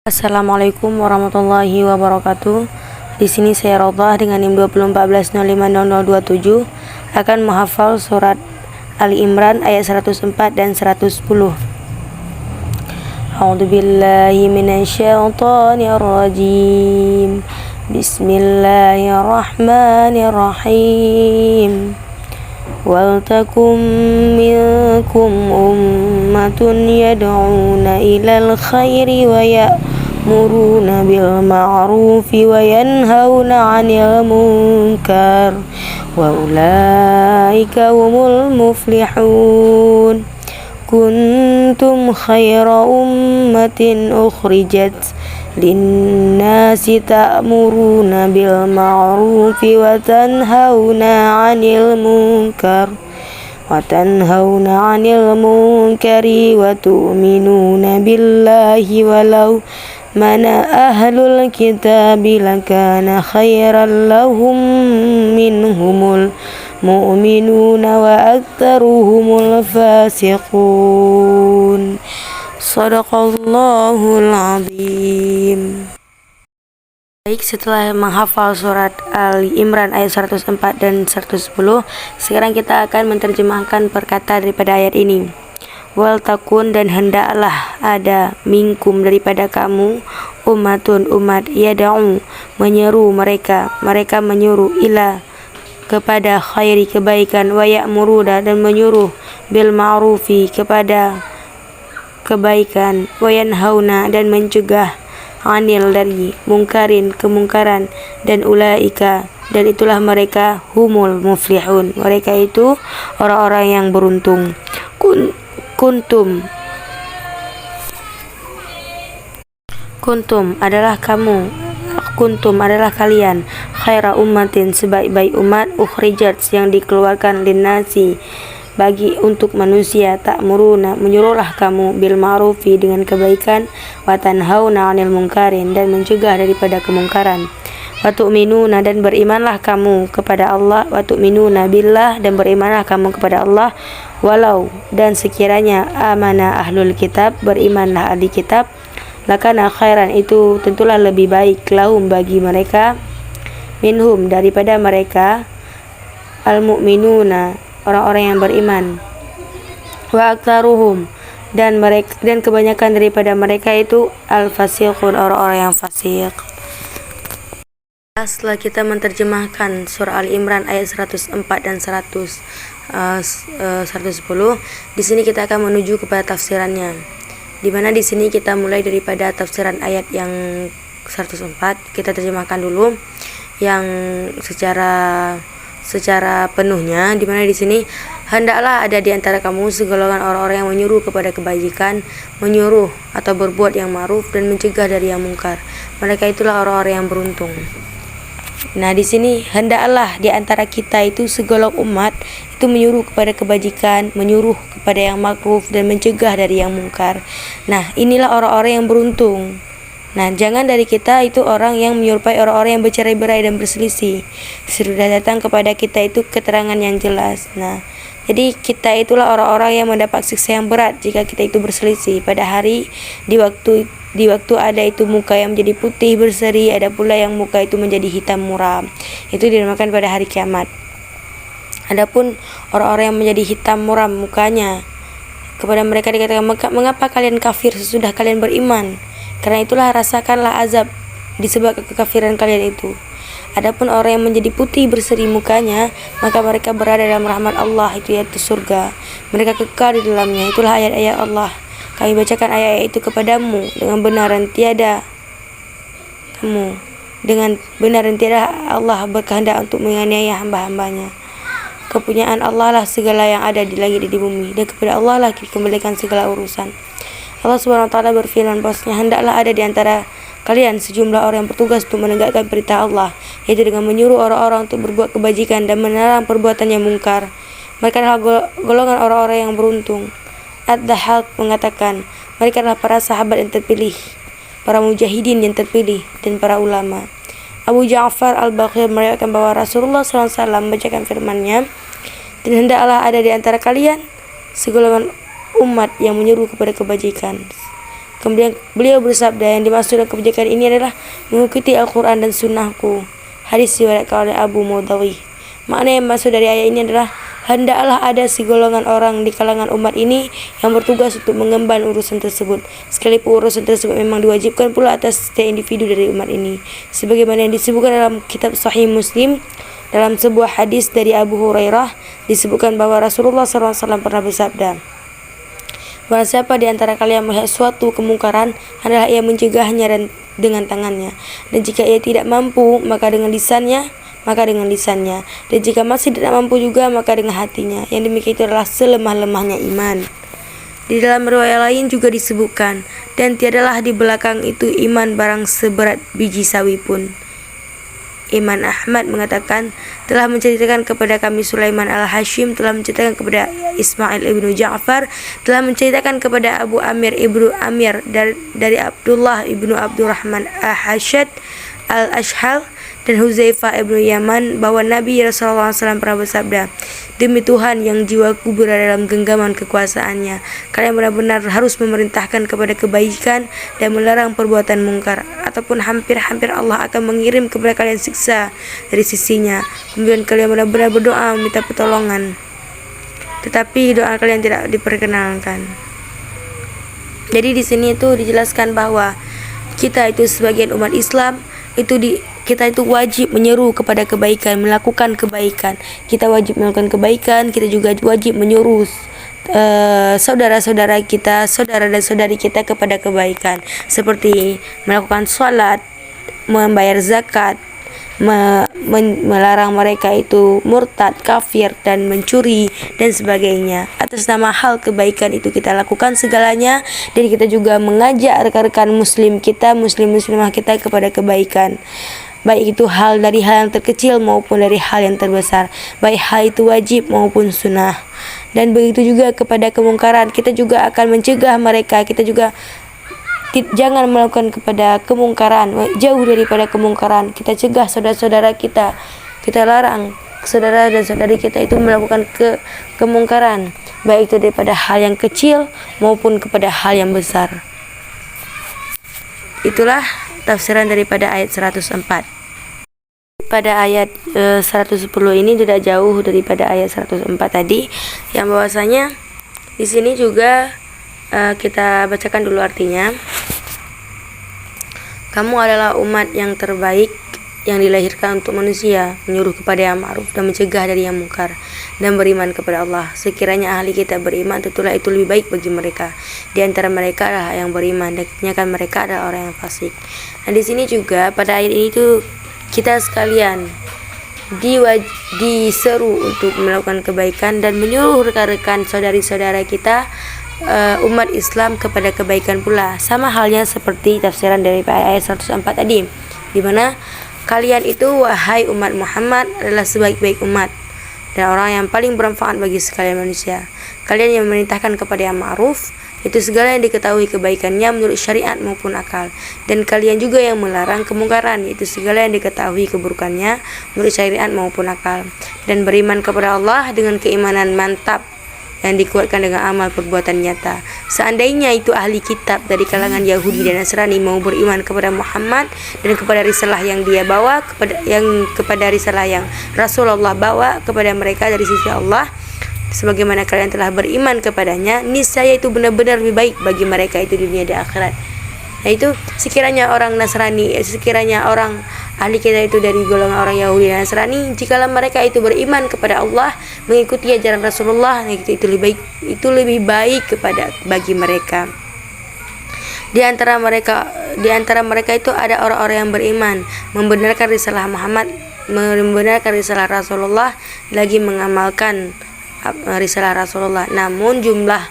Assalamualaikum warahmatullahi wabarakatuh. Di sini saya Rodah dengan NIM 2014050027 akan menghafal surat Ali Imran ayat 104 dan 110. A'udzubillahi minasyaitonir rajim. Bismillahirrahmanirrahim. Waltakum minkum ummatun yad'una ilal khairi wa ya'muruna bil ma'rufi wa yanhauna 'anil munkar wa ulaika humul muflihun. Kuntum khaira ummatin ukhrijat linnasi ta'muruna bil ma'rufi wa tanhauna 'anil munkari wa tu'minuna billahi walau mana ahlul kitabi lakana khairan lahum minhumul mu'minuna wa aktsaruhumul fasiqun. Shadaqallahul azim. Baik, setelah menghafal surat Ali Imran ayat 104 dan 110, sekarang kita akan menerjemahkan perkataan daripada ayat ini. Wal takun, dan hendaklah ada, minkum, daripada kamu, ummatun, umat, yada'u, menyeru mereka menyuruh, ila, kepada khairi, kebaikan, wa ya'muruna, dan menyuruh, bil ma'rufi, kepada kebaikan, wa yanhauna, dan mencegah, anil, dari mungkarin, kemungkaran, dan ulaika, dan itulah mereka, humul muflihun, mereka itu orang-orang yang beruntung. Kuntum adalah kamu, kuntum adalah kalian, khaira ummatin, sebaik-baik umat, ukhrijat, yang dikeluarkan, linnasi, bagi, untuk manusia, ta'muruna, menyuruhlah kamu, bil ma'rufi, dengan kebaikan, wa tanhauna 'anil munkarin, dan mencegah daripada kemungkaran, wa tu'minuna, dan berimanlah kamu kepada Allah, wa tu'minuna billah, dan berimanlah kamu kepada Allah, walau, dan sekiranya, amana ahlul kitab, berimanlah ahli kitab, lakana khairan, itu tentulah lebih baik, lahum, bagi mereka, minhum, daripada mereka, al mu'minuna, orang-orang yang beriman, wa aktsaruhum, dan kebanyakan daripada mereka itu al-fasiqun, orang-orang yang fasik. Setelah kita menerjemahkan surah Al-Imran ayat 104 dan 110, di sini kita akan menuju kepada tafsirannya. Di mana di sini kita mulai daripada tafsiran ayat yang 104, kita terjemahkan dulu yang secara penuhnya, di mana di sini hendaklah ada di antara kamu segolongan orang-orang yang menyuruh kepada kebajikan, menyuruh atau berbuat yang ma'ruf, dan mencegah dari yang mungkar. Mereka itulah orang-orang yang beruntung. Nah, di sini hendaklah di antara kita itu segolong umat itu menyuruh kepada kebajikan, menyuruh kepada yang ma'ruf, dan mencegah dari yang mungkar. Nah, inilah orang-orang yang beruntung. Nah, jangan dari kita itu orang yang menyerupai orang-orang yang bercerai-berai dan berselisih. Sudah datang kepada kita itu keterangan yang jelas. Nah, jadi kita itulah orang-orang yang mendapat siksa yang berat jika kita itu berselisih pada hari di waktu ada itu muka yang menjadi putih berseri, ada pula yang muka itu menjadi hitam muram. Itu dinamakan pada hari kiamat. Adapun orang-orang yang menjadi hitam muram mukanya, kepada mereka dikatakan, mengapa kalian kafir sesudah kalian beriman? Karena itulah rasakanlah azab disebabkan kekafiran kalian itu. Adapun orang yang menjadi putih berseri mukanya, maka mereka berada dalam rahmat Allah, itu yaitu surga. Mereka kekal di dalamnya. Itulah ayat-ayat Allah. Kami bacakan ayat-ayat itu kepadamu dengan benar, dan tiada Allah berkehendak untuk menganiaya hamba-hambanya. Kepunyaan Allah lah segala yang ada di langit dan di bumi, dan kepada Allah lah dikembalikan segala urusan. Allah Subhanahu wa taala berfirman bahwasanya hendaklah ada di antara kalian sejumlah orang yang bertugas untuk menegakkan perintah Allah, yaitu dengan menyuruh orang-orang untuk berbuat kebajikan dan melarang perbuatan yang mungkar. Mereka adalah golongan orang-orang yang beruntung. Ad-Dahhak mengatakan, mereka adalah para sahabat yang terpilih, para mujahidin yang terpilih, dan para ulama. Abu Ja'far Al-Baqir meriwayatkan bahwa Rasulullah SAW membacakan firman-Nya, dan hendaklah ada di antara kalian segolongan umat yang menyuruh kepada kebajikan, Kemudian beliau bersabda, yang dimaksud dengan kebijakan ini adalah mengikuti Al-Quran dan Sunnahku. Hadis diriwayatkan oleh Abu Mudawih. Makna yang maksud dari ayat ini adalah hendaklah ada segolongan orang di kalangan umat ini yang bertugas untuk mengemban urusan tersebut, sekalipun urusan tersebut memang diwajibkan pula atas setiap individu dari umat ini, sebagaimana yang disebutkan dalam kitab Sahih Muslim. Dalam sebuah hadis dari Abu Hurairah disebutkan bahwa Rasulullah SAW pernah bersabda, barang siapa di antara kalian melihat suatu kemungkaran, hendaklah ia mencegahnya dan dengan tangannya, dan jika ia tidak mampu maka dengan lisannya, dan jika masih tidak mampu juga maka dengan hatinya. Yang demikian itu adalah selemah-lemahnya iman. Di dalam riwayat lain juga disebutkan, dan tiadalah di belakang itu iman barang seberat biji sawi pun. Imam Ahmad mengatakan, telah menceritakan kepada kami Sulaiman al-Hashim, telah menceritakan kepada Ismail ibnu Ja'far, telah menceritakan kepada Abu Amir ibnu Amir dari Abdullah ibnu Abdurrahman al-Hashad al-Ashhal dan Huzaifah ibnu Yaman bahwa Nabi Rasulullah SAW pernah bersabda, demi Tuhan yang jiwaku berada dalam genggaman kekuasaannya, kalian benar-benar harus memerintahkan kepada kebaikan dan melarang perbuatan mungkar, ataupun hampir-hampir Allah akan mengirim kepada kalian siksa dari sisinya. Kemudian kalian benar-benar berdoa meminta pertolongan, tetapi doa kalian tidak diperkenankan. Jadi di sini itu dijelaskan bahwa kita itu sebagian umat Islam kita itu wajib menyeru kepada kebaikan, melakukan kebaikan. Kita wajib melakukan kebaikan, kita juga wajib menyuruh saudara-saudara kita, saudara dan saudari kita kepada kebaikan, seperti melakukan sholat, membayar zakat, melarang mereka itu murtad, kafir, dan mencuri dan sebagainya. Atas nama hal kebaikan itu kita lakukan segalanya, dan kita juga mengajak rekan-rekan muslim kita, muslimah kita kepada kebaikan, baik itu dari hal yang terkecil maupun dari hal yang terbesar, baik hal itu wajib maupun sunnah. Dan begitu juga kepada kemungkaran, kita juga akan mencegah mereka. Kita juga jangan melakukan kepada kemungkaran, jauh daripada kemungkaran. Kita cegah saudara-saudara kita, kita larang saudara dan saudari kita itu melakukan kemungkaran, baik itu daripada hal yang kecil maupun kepada hal yang besar. Itulah tafsiran daripada ayat 104. Pada ayat 110 ini tidak jauh daripada ayat 104 tadi, yang bahwasanya di sini juga kita bacakan dulu artinya. Kamu adalah umat yang terbaik yang dilahirkan untuk manusia, menyuruh kepada yang ma'ruf dan mencegah dari yang mungkar, dan beriman kepada Allah. Sekiranya ahli kita beriman, tentulah itu lebih baik bagi mereka. Di antara mereka adalah yang beriman, dan kebanyakan mereka adalah orang yang fasik. Nah, di sini juga pada ayat ini tuh kita sekalian diseru untuk melakukan kebaikan dan menyuruh rekan-rekan saudari-saudara kita umat Islam kepada kebaikan pula, sama halnya seperti tafsiran dari ayat 104 tadi, di mana kalian itu wahai umat Muhammad adalah sebaik-baik umat dan orang yang paling bermanfaat bagi sekalian manusia. Kalian yang memerintahkan kepada yang ma'ruf, itu segala yang diketahui kebaikannya menurut syariat maupun akal, dan kalian juga yang melarang kemungkaran, yaitu segala yang diketahui keburukannya menurut syariat maupun akal, dan beriman kepada Allah dengan keimanan mantap yang dikuatkan dengan amal perbuatan nyata. Seandainya itu ahli kitab dari kalangan Yahudi dan Nasrani mau beriman kepada Muhammad dan kepada risalah yang dia bawa, kepada risalah yang Rasulullah bawa kepada mereka dari sisi Allah, sebagaimana kalian telah beriman kepadanya, niscaya itu benar-benar lebih baik bagi mereka itu di dunia dan akhirat. Nah, itu sekiranya orang Nasrani, sekiranya orang ahli kita itu dari golongan orang Yahudi dan Nasrani, jikalau mereka itu beriman kepada Allah, mengikuti ajaran Rasulullah, nah itu lebih baik bagi mereka. Di antara mereka itu ada orang-orang yang beriman, membenarkan risalah Muhammad, membenarkan risalah Rasulullah, lagi mengamalkan risalah Rasulullah. Namun jumlah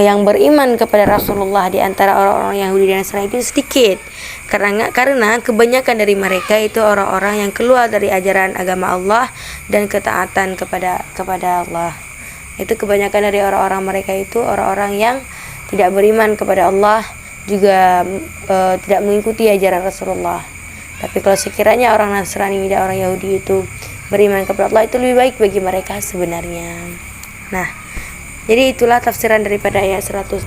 yang beriman kepada Rasulullah di antara orang-orang Yahudi dan Nasrani itu sedikit, karena kebanyakan dari mereka itu orang-orang yang keluar dari ajaran agama Allah dan ketaatan kepada Allah. Itu kebanyakan dari orang-orang mereka itu orang-orang yang tidak beriman kepada Allah, juga tidak mengikuti ajaran Rasulullah. Tapi kalau sekiranya orang Nasrani dan orang Yahudi itu beriman kepada Allah, itu lebih baik bagi mereka sebenarnya. Nah, jadi itulah tafsiran daripada ayat 104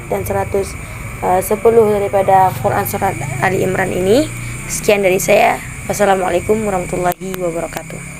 dan 105 10 daripada Quran surat Ali Imran ini. Sekian dari saya. Wassalamualaikum warahmatullahi wabarakatuh.